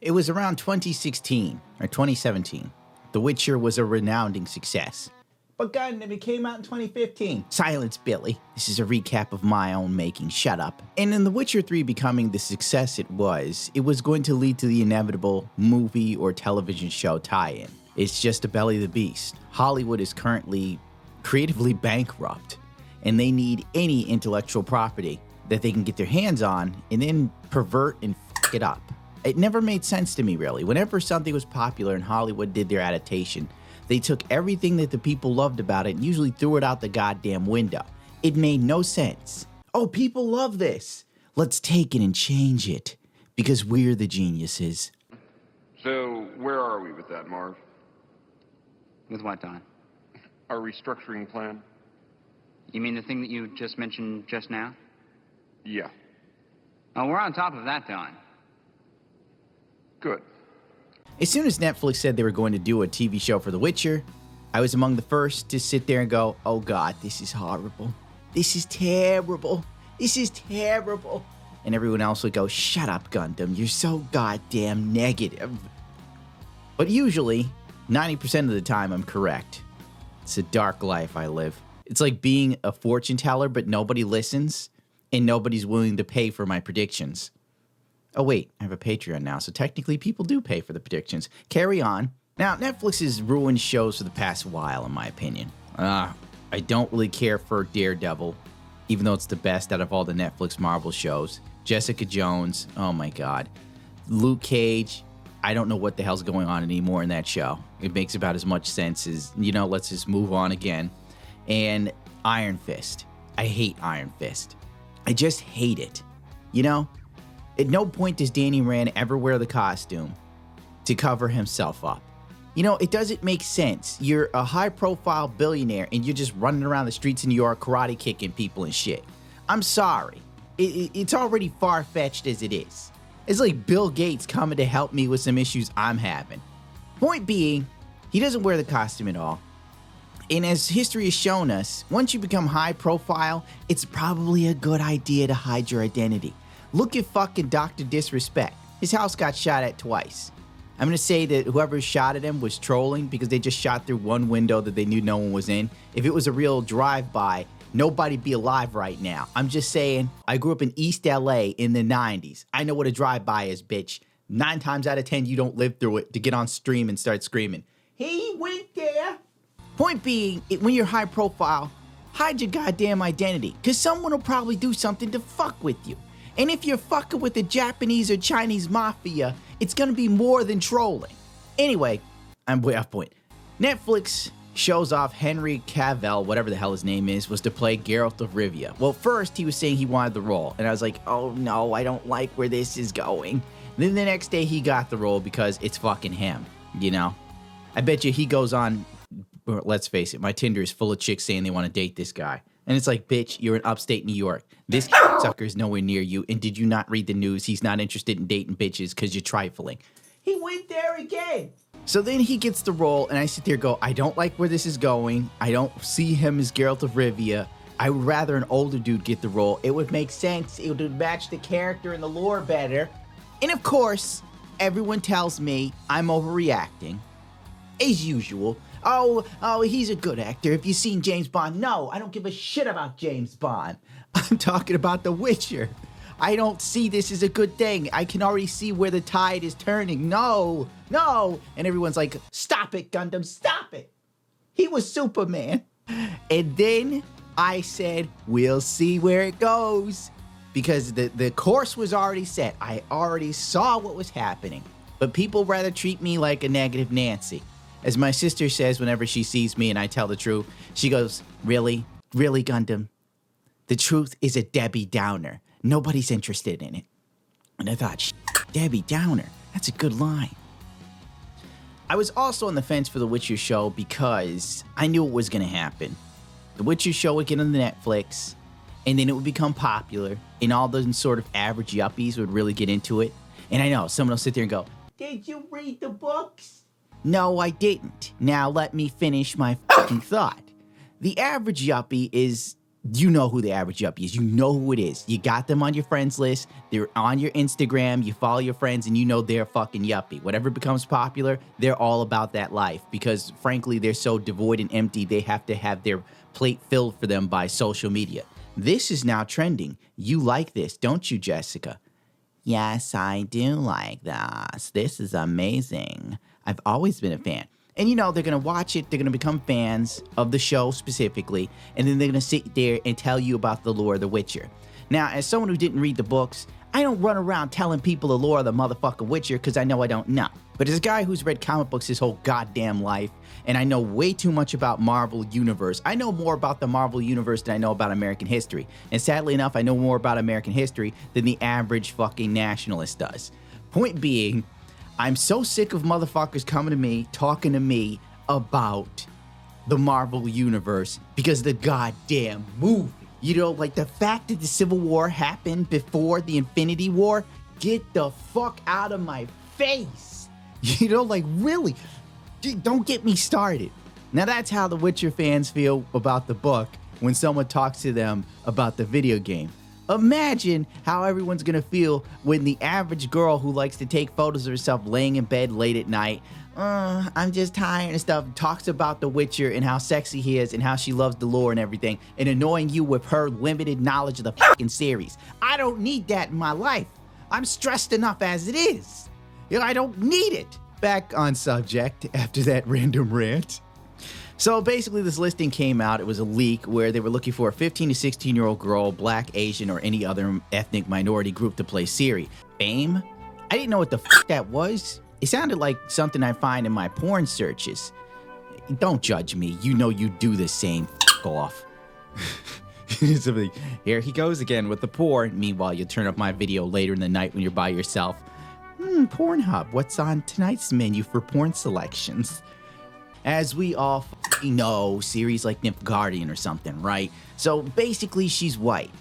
it was around 2016 or 2017. The Witcher was a resounding success. But Gundam, it came out in 2015. Silence, Billy. This is a recap of my own making. Shut up. And in The Witcher 3 becoming the success it was going to lead to the inevitable movie or television show tie-in. It's just a belly of the beast. Hollywood is currently creatively bankrupt, and they need any intellectual property that they can get their hands on and then pervert and f it up. It never made sense to me, really. Whenever something was popular and Hollywood did their adaptation, they took everything that the people loved about it and usually threw it out the goddamn window. It made no sense. Oh, people love this. Let's take it and change it because we're the geniuses. So, where are we with that, Marv? With what, Don? Our restructuring plan? You mean the thing that you just mentioned just now? Yeah. Oh, we're on top of that, Don. Good. As soon as Netflix said they were going to do a TV show for The Witcher, I was among the first to sit there and go, oh God, this is horrible. This is terrible. This is terrible. And everyone else would go, shut up, Gundam. You're so goddamn negative. But usually, 90% of the time, I'm correct. It's a dark life I live. It's like being a fortune teller, but nobody listens, and nobody's willing to pay for my predictions. Oh wait, I have a Patreon now, so technically people do pay for the predictions. Carry on. Now, Netflix has ruined shows for the past while, in my opinion. I don't really care for Daredevil, even though it's the best out of all the Netflix Marvel shows. Jessica Jones, oh my God. Luke Cage, I don't know what the hell's going on anymore in that show. It makes about as much sense as, let's just move on again. And Iron Fist. I hate Iron Fist. I just hate it. At no point does Danny Rand ever wear the costume to cover himself up. It doesn't make sense. You're a high-profile billionaire and you're just running around the streets of New York karate kicking people and shit. I'm sorry. It's already far-fetched as it is. It's like Bill Gates coming to help me with some issues I'm having. Point being, he doesn't wear the costume at all. And as history has shown us, once you become high-profile, it's probably a good idea to hide your identity. Look at fucking Dr. Disrespect. His house got shot at twice. I'm going to say that whoever shot at him was trolling because they just shot through one window that they knew no one was in. If it was a real drive-by, nobody'd be alive right now. I'm just saying, I grew up in East LA in the 90s. I know what a drive-by is, bitch. 9 times out of 10, you don't live through it to get on stream and start screaming, he went there. Point being, when you're high profile, hide your goddamn identity because someone will probably do something to fuck with you. And if you're fucking with the Japanese or Chinese mafia, it's gonna be more than trolling. Anyway, I'm way off point. Netflix shows off Henry Cavill, whatever the hell his name is, was to play Geralt of Rivia. Well, first he was saying he wanted the role, and I was like, oh no, I don't like where this is going. Then the next day he got the role because it's fucking him, I bet you he goes on, let's face it, my Tinder is full of chicks saying they want to date this guy. And it's like, bitch, you're in upstate New York. This sucker is nowhere near you. And did you not read the news? He's not interested in dating bitches because you're trifling. He went there again. So then he gets the role, and I sit there and go, I don't like where this is going. I don't see him as Geralt of Rivia. I would rather an older dude get the role. It would make sense. It would match the character and the lore better. And of course, everyone tells me I'm overreacting. As usual. Oh, he's a good actor. Have you seen James Bond? No, I don't give a shit about James Bond. I'm talking about The Witcher. I don't see this as a good thing. I can already see where the tide is turning. No. And everyone's like, stop it, Gundam, stop it. He was Superman. And then I said, we'll see where it goes. Because the course was already set. I already saw what was happening. But people rather treat me like a negative Nancy. As my sister says whenever she sees me and I tell the truth, she goes, really? Really, Gundam? The truth is a Debbie Downer. Nobody's interested in it. And I thought, Debbie Downer, that's a good line. I was also on the fence for the Witcher show because I knew it was going to happen. The Witcher show would get on the Netflix, and then it would become popular, and all those sort of average yuppies would really get into it. And I know, someone will sit there and go, did you read the books? No, I didn't. Now let me finish my fucking thought. The average yuppie is You know who the average yuppie is. You know who it is. You got them on your friends list. They're on your Instagram. You follow your friends and you know they're fucking yuppie. Whatever becomes popular, they're all about that life because frankly, they're so devoid and empty. They have to have their plate filled for them by social media. This is now trending. You like this, don't you, Jessica? Yes, I do like this. This is amazing. I've always been a fan. And you know, they're going to watch it, they're going to become fans of the show specifically, and then they're going to sit there and tell you about the lore of The Witcher. Now, as someone who didn't read the books, I don't run around telling people the lore of the motherfucking Witcher because I know I don't know. But as a guy who's read comic books his whole goddamn life, and I know way too much about Marvel Universe, I know more about the Marvel Universe than I know about American history. And sadly enough, I know more about American history than the average fucking nationalist does. Point being, I'm so sick of motherfuckers coming to me, talking to me about the Marvel Universe because the goddamn movie. You know, like the fact that the Civil War happened before the Infinity War, get the fuck out of my face. You know, like really, don't get me started. Now that's how the Witcher fans feel about the book when someone talks to them about the video game. Imagine how everyone's gonna feel when the average girl who likes to take photos of herself laying in bed late at night, I'm just tired and stuff, talks about The Witcher and how sexy he is and how she loves the lore and everything, and annoying you with her limited knowledge of the fucking series. I don't need that in my life. I'm stressed enough as it is. You know, I don't need it. Back on subject after that random rant. So basically this listing came out, it was a leak where they were looking for a 15 to 16-year-old girl, black, Asian, or any other ethnic minority group to play Ciri. BAME? I didn't know what the fuck that was. It sounded like something I find in my porn searches. Don't judge me, you know you do the same, fuck off. Here he goes again with the porn. Meanwhile, you turn up my video later in the night when you're by yourself. Pornhub, what's on tonight's menu for porn selections? As we all know, Ciri's like Nilfgaardian or something, right? So basically she's white,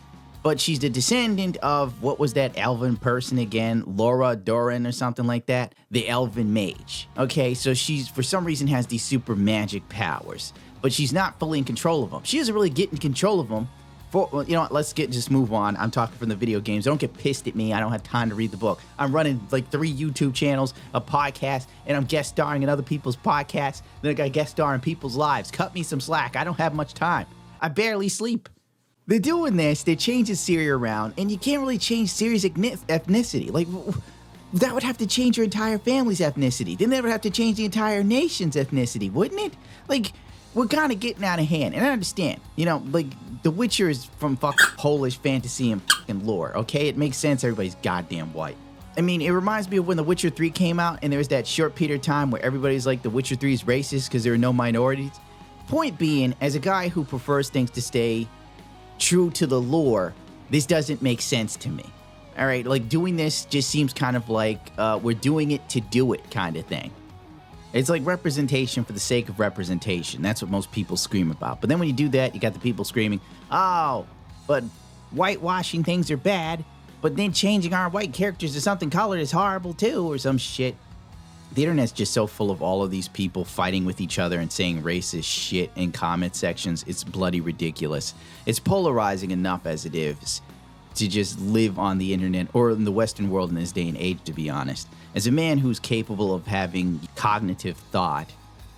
but she's the descendant of, what was that elven person again? Laura Doran or something like that? The elven mage. Okay, so she's, for some reason, has these super magic powers, but she's not fully in control of them. She doesn't really get in control of them. Well, you know what, just move on. I'm talking from the video games. Don't get pissed at me. I don't have time to read the book. I'm running like 3 YouTube channels, a podcast, and I'm guest starring in other people's podcasts. Then I got guest star in people's lives. Cut me some slack. I don't have much time. I barely sleep. They're doing this. They're changing Ciri around, and you can't really change Ciri's ethnicity. Like, that would have to change your entire family's ethnicity. Then they would have to change the entire nation's ethnicity, wouldn't it? Like, we're kind of getting out of hand, and I understand. You know, like, The Witcher is from fucking Polish fantasy and fucking lore, okay? It makes sense everybody's goddamn white. I mean, it reminds me of when The Witcher 3 came out, and there was that short period of time where everybody's like, The Witcher 3 is racist because there are no minorities. Point being, as a guy who prefers things to stay true to the lore, this doesn't make sense to me. All right, like, doing this just seems kind of like we're doing it to do it kind of thing. It's like representation for the sake of representation. That's what most people scream about. But then when you do that, you got the people screaming, oh, but whitewashing things are bad, but then changing our white characters to something colored is horrible too, or some shit. The internet's just so full of all of these people fighting with each other and saying racist shit in comment sections. It's bloody ridiculous. It's polarizing enough as it is to just live on the internet or in the Western world in this day and age, to be honest. As a man who's capable of having cognitive thought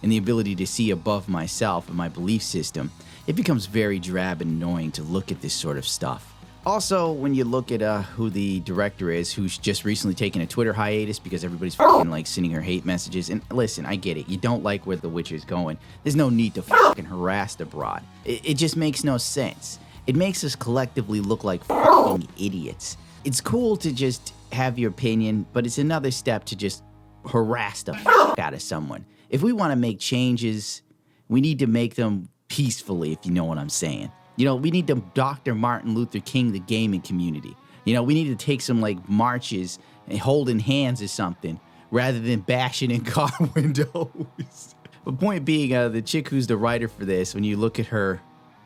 and the ability to see above myself and my belief system, it becomes very drab and annoying to look at this sort of stuff. Also, when you look at who the director is, who's just recently taken a Twitter hiatus because everybody's fucking like sending her hate messages. And listen, I get it. You don't like where The Witcher's going. There's no need to fucking harass the broad. It just makes no sense. It makes us collectively look like fucking idiots. It's cool to just have your opinion, but it's another step to just harass the fuck out of someone. If we want to make changes, we need to make them peacefully, if you know what I'm saying. You know, we need to Dr. Martin Luther King the gaming community. You know, we need to take some like marches and holding hands or something rather than bashing in car windows. But point being, the chick who's the writer for this, when you look at her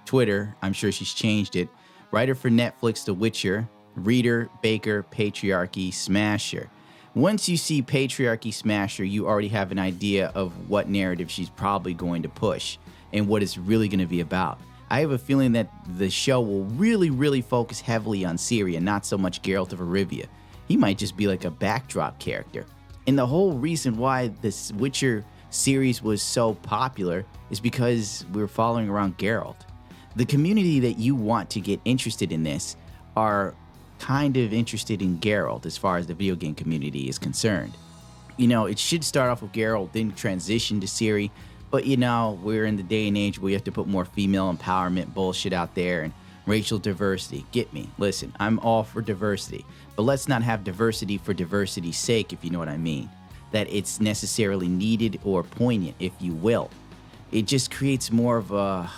Twitter, I'm sure she's changed it. Writer for Netflix, The Witcher, reader, baker, patriarchy, smasher. Once you see patriarchy, smasher, you already have an idea of what narrative she's probably going to push and what it's really going to be about. I have a feeling that the show will really focus heavily on Ciri and not so much Geralt of Rivia. He might just be like a backdrop character. And the whole reason why this Witcher series was so popular is because we're following around Geralt. The community that you want to get interested in this are kind of interested in Geralt as far as the video game community is concerned. You know, it should start off with Geralt, then transition to Ciri, but you know, we're in the day and age where you have to put more female empowerment bullshit out there and racial diversity. Get me? Listen, I'm all for diversity, but let's not have diversity for diversity's sake, if you know what I mean. That it's necessarily needed or poignant, if you will. It just creates more of a...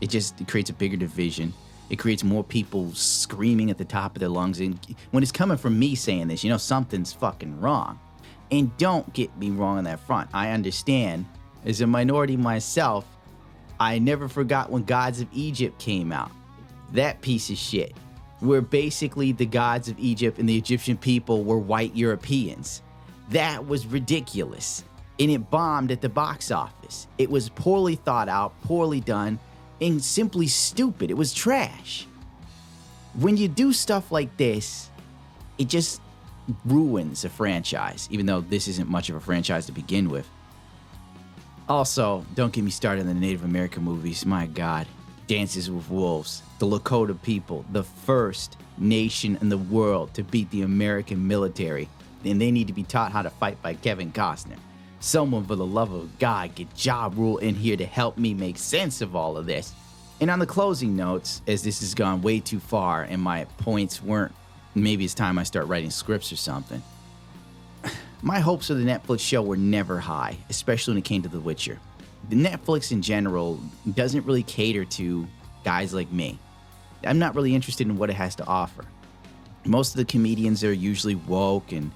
It creates a bigger division. It creates more people screaming at the top of their lungs. And when it's coming from me saying this, you know, something's fucking wrong. And don't get me wrong on that front. I understand. As a minority myself, I never forgot when Gods of Egypt came out. That piece of shit. Where basically the gods of Egypt and the Egyptian people were white Europeans. That was ridiculous. And it bombed at the box office. It was poorly thought out, poorly done, and simply stupid. It was trash. When you do stuff like this, it just ruins a franchise, even though this isn't much of a franchise to begin with. Also, don't get me started on the Native American movies. My God. Dances with Wolves, the Lakota people, the first nation in the world to beat the American military. And they need to be taught how to fight by Kevin Costner. Someone, for the love of God, get Ja Rule in here to help me make sense of all of this. And on the closing notes, as this has gone way too far and my points weren't, maybe it's time I start writing scripts or something. My hopes for the Netflix show were never high, especially when it came to The Witcher. The Netflix in general doesn't really cater to guys like me. I'm not really interested in what it has to offer. Most of the comedians are usually woke, and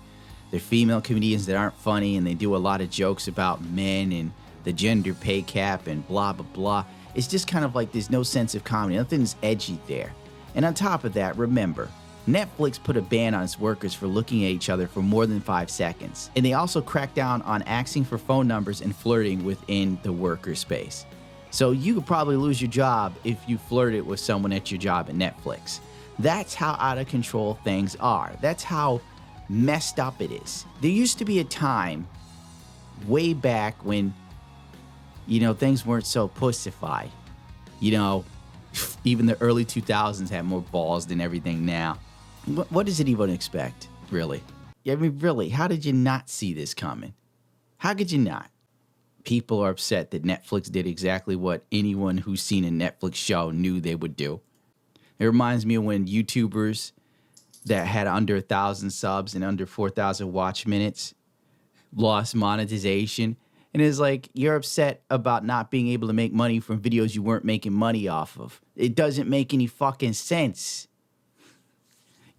they're female comedians that aren't funny, and they do a lot of jokes about men and the gender pay cap and blah, blah, blah. It's just kind of like there's no sense of comedy. Nothing's edgy there. And on top of that, remember, Netflix put a ban on its workers for looking at each other for more than 5 seconds. And they also cracked down on asking for phone numbers and flirting within the worker space. So you could probably lose your job if you flirted with someone at your job at Netflix. That's how out of control things are. That's how messed up it is. There used to be a time way back when, you know, things weren't so pussified. You know, even the early 2000s had more balls than everything now. What does anyone expect, really? I mean, really, how did you not see this coming? How could you not? People are upset that Netflix did exactly what anyone who's seen a Netflix show knew they would do. It reminds me of when YouTubers that had under 1,000 subs and under 4,000 watch minutes lost monetization. And it's like, you're upset about not being able to make money from videos you weren't making money off of. It doesn't make any fucking sense.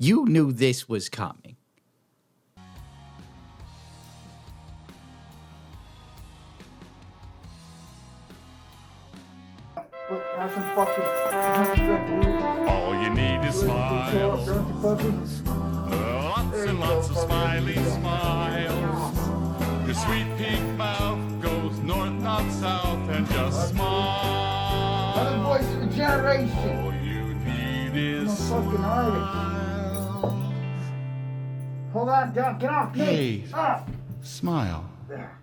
You knew this was coming. All you need is smiles. Lots and lots of smiley smiles. Your sweet pink mouth goes north, not south, and just smile. I'm the voice of a generation. All you need is I'm a fucking artist. smile. Hold on, Doc, get off me. Hey. Up. Smile. There.